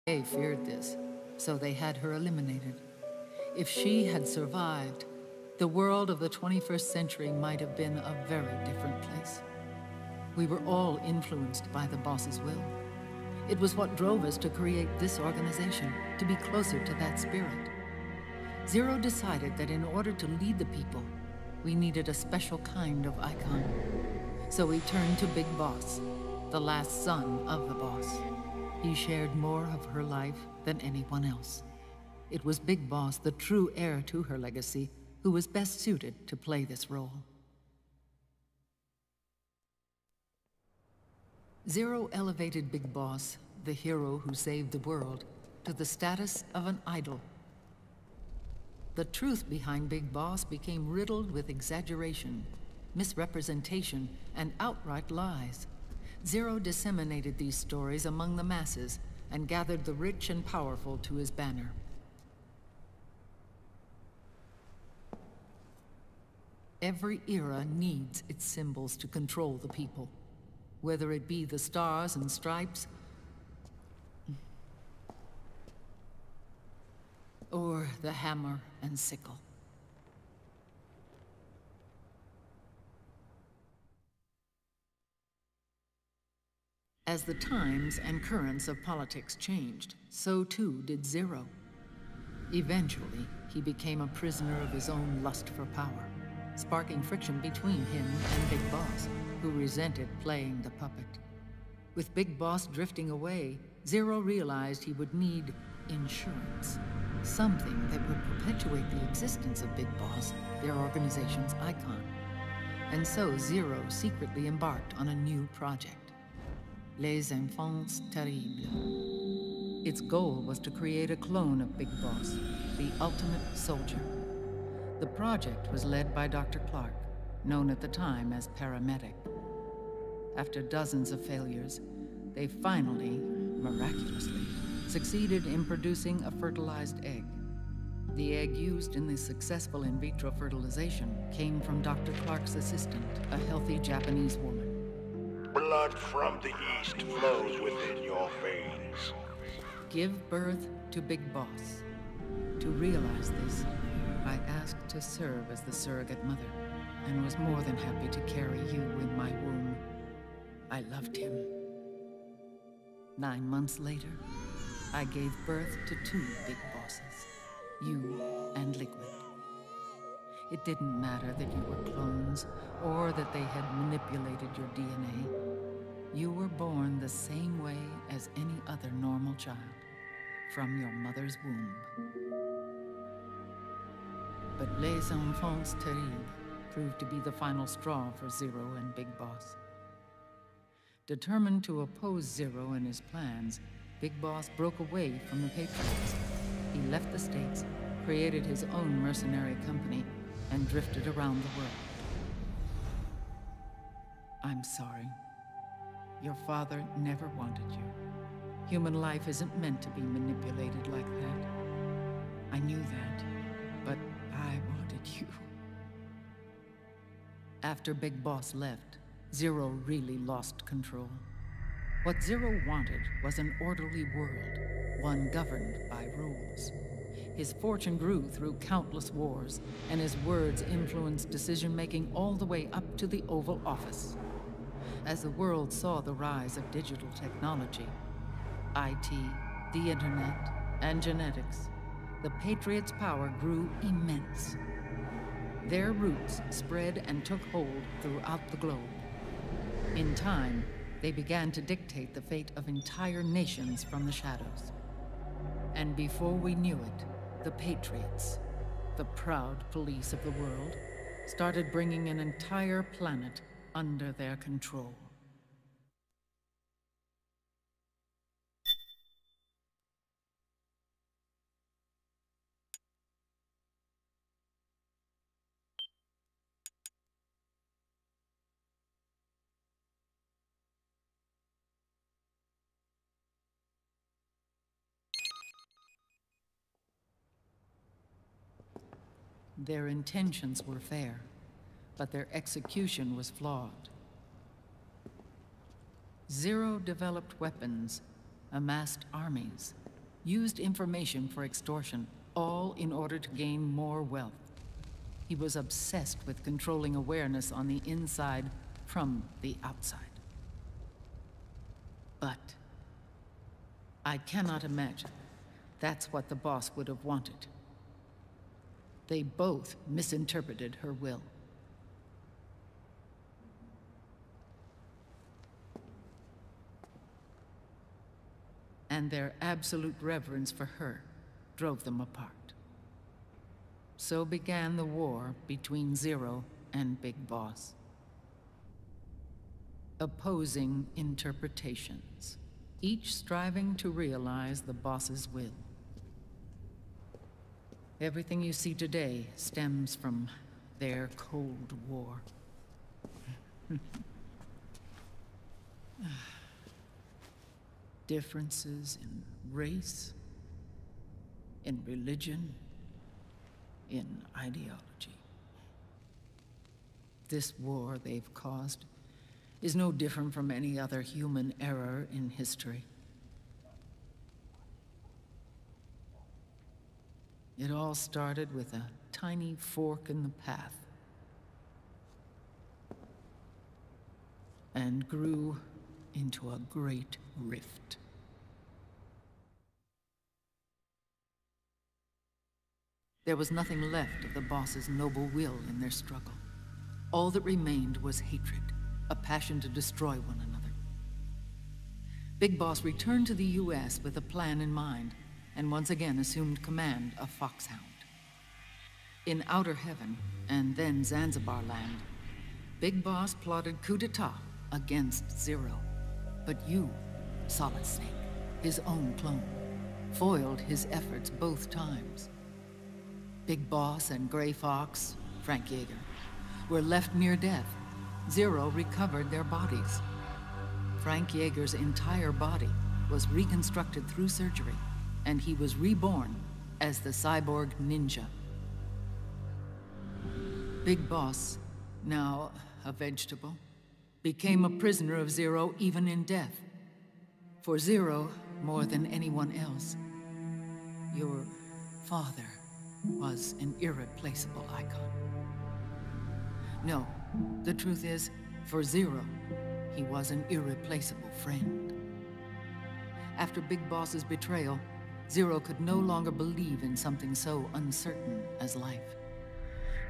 They feared this, so they had her eliminated. If she had survived, the world of the 21st century might have been a very different place. We were all influenced by the boss's will. It was what drove us to create this organization, to be closer to that spirit. Zero decided that in order to lead the people, we needed a special kind of icon. So we turned to Big Boss, the last son of the boss. He shared more of her life than anyone else. It was Big Boss, the true heir to her legacy, who was best suited to play this role. Zero elevated Big Boss, the hero who saved the world, to the status of an idol. The truth behind Big Boss became riddled with exaggeration, misrepresentation, and outright lies. Zero disseminated these stories among the masses and gathered the rich and powerful to his banner. Every era needs its symbols to control the people, whether it be the stars and stripes, or the hammer and sickle. As the times and currents of politics changed, so too did Zero. Eventually, he became a prisoner of his own lust for power, sparking friction between him and Big Boss, who resented playing the puppet. With Big Boss drifting away, Zero realized he would need insurance. Something that would perpetuate the existence of Big Boss, their organization's icon. And so Zero secretly embarked on a new project. Les Enfants Terribles. Its goal was to create a clone of Big Boss, the ultimate soldier. The project was led by Dr. Clark, known at the time as Paramedic. After dozens of failures, they finally, miraculously, succeeded in producing a fertilized egg. The egg used in the successful in vitro fertilization came from Dr. Clark's assistant, a healthy Japanese woman. Blood from the east flows within your veins. Give birth to Big Boss. To realize this, I asked to serve as the surrogate mother, and was more than happy to carry you in my womb. I loved him. 9 months later, I gave birth to 2 Big Bosses, you and Liquid. It didn't matter that you were clones, or that they had manipulated your DNA. You were born the same way as any other normal child, from your mother's womb. But Les Enfants Terribles proved to be the final straw for Zero and Big Boss. Determined to oppose Zero and his plans, Big Boss broke away from the Patriots. He left the States, created his own mercenary company, and drifted around the world. I'm sorry. Your father never wanted you. Human life isn't meant to be manipulated like that. I knew that, but I wanted you. After Big Boss left, Zero really lost control. What Zero wanted was an orderly world, one governed by rules. His fortune grew through countless wars, and his words influenced decision-making all the way up to the Oval Office. As the world saw the rise of digital technology, IT, the internet, and genetics, the Patriots' power grew immense. Their roots spread and took hold throughout the globe. In time, they began to dictate the fate of entire nations from the shadows. And before we knew it, the Patriots, the proud police of the world, started bringing an entire planet under their control. Their intentions were fair, but their execution was flawed. Zero developed weapons, amassed armies, used information for extortion, all in order to gain more wealth. He was obsessed with controlling awareness on the inside from the outside. But I cannot imagine that's what the boss would have wanted. They both misinterpreted her will. And their absolute reverence for her drove them apart. So began the war between Zero and Big Boss. Opposing interpretations, each striving to realize the boss's will. Everything you see today stems from their Cold War. Differences in race, in religion, in ideology. This war they've caused is no different from any other human error in history. It all started with a tiny fork in the path and grew into a great rift. There was nothing left of the boss's noble will in their struggle. All that remained was hatred, a passion to destroy one another. Big Boss returned to the US with a plan in mind, and once again assumed command of Foxhound. In Outer Heaven, and then Zanzibar Land, Big Boss plotted coup d'etat against Zero. But you, Solid Snake, his own clone, foiled his efforts both times. Big Boss and Gray Fox, Frank Yeager, were left near death. Zero recovered their bodies. Frank Yeager's entire body was reconstructed through surgery, and he was reborn as the cyborg ninja. Big Boss, now a vegetable, became a prisoner of Zero even in death. For Zero, more than anyone else, your father was an irreplaceable icon. No, the truth is, for Zero, he was an irreplaceable friend. After Big Boss's betrayal, Zero could no longer believe in something so uncertain as life.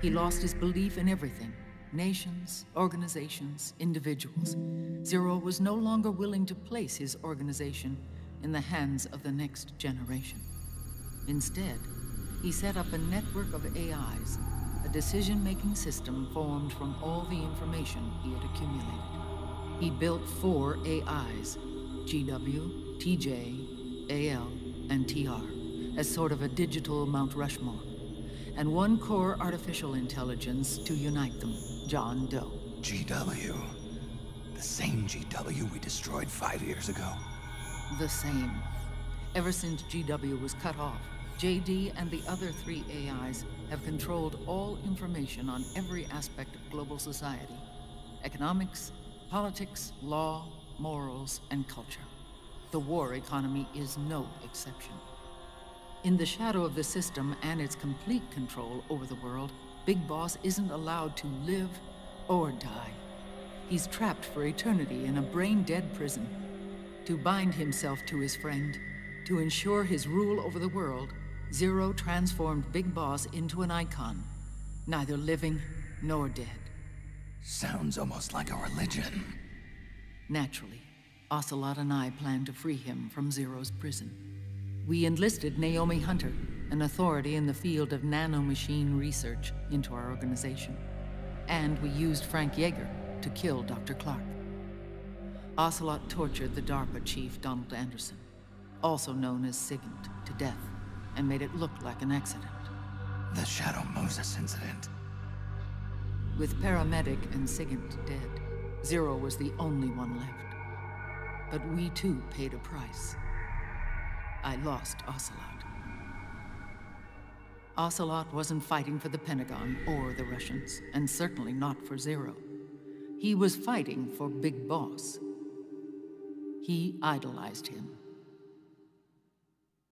He lost his belief in everything. Nations, organizations, individuals. Zero was no longer willing to place his organization in the hands of the next generation. Instead, he set up a network of AIs, a decision-making system formed from all the information he had accumulated. He built 4 AIs, GW, TJ, AL, and TR, as sort of a digital Mount Rushmore, and 1 core artificial intelligence to unite them, John Doe. GW. The same GW we destroyed 5 years ago. The same. Ever since GW was cut off, JD and the other 3 AIs have controlled all information on every aspect of global society. Economics, politics, law, morals, and culture. The war economy is no exception. In the shadow of the system and its complete control over the world, Big Boss isn't allowed to live or die. He's trapped for eternity in a brain-dead prison. To bind himself to his friend, to ensure his rule over the world, Zero transformed Big Boss into an icon, neither living nor dead. Sounds almost like a religion. Naturally, Ocelot and I plan to free him from Zero's prison. We enlisted Naomi Hunter, an authority in the field of nanomachine research, into our organization. And we used Frank Yeager to kill Dr. Clark. Ocelot tortured the DARPA chief, Donald Anderson, also known as Sigint, to death, and made it look like an accident. The Shadow Moses incident. With Paramedic and Sigint dead, Zero was the only one left. But we too paid a price. I lost Ocelot. Ocelot wasn't fighting for the Pentagon or the Russians, and certainly not for Zero. He was fighting for Big Boss. He idolized him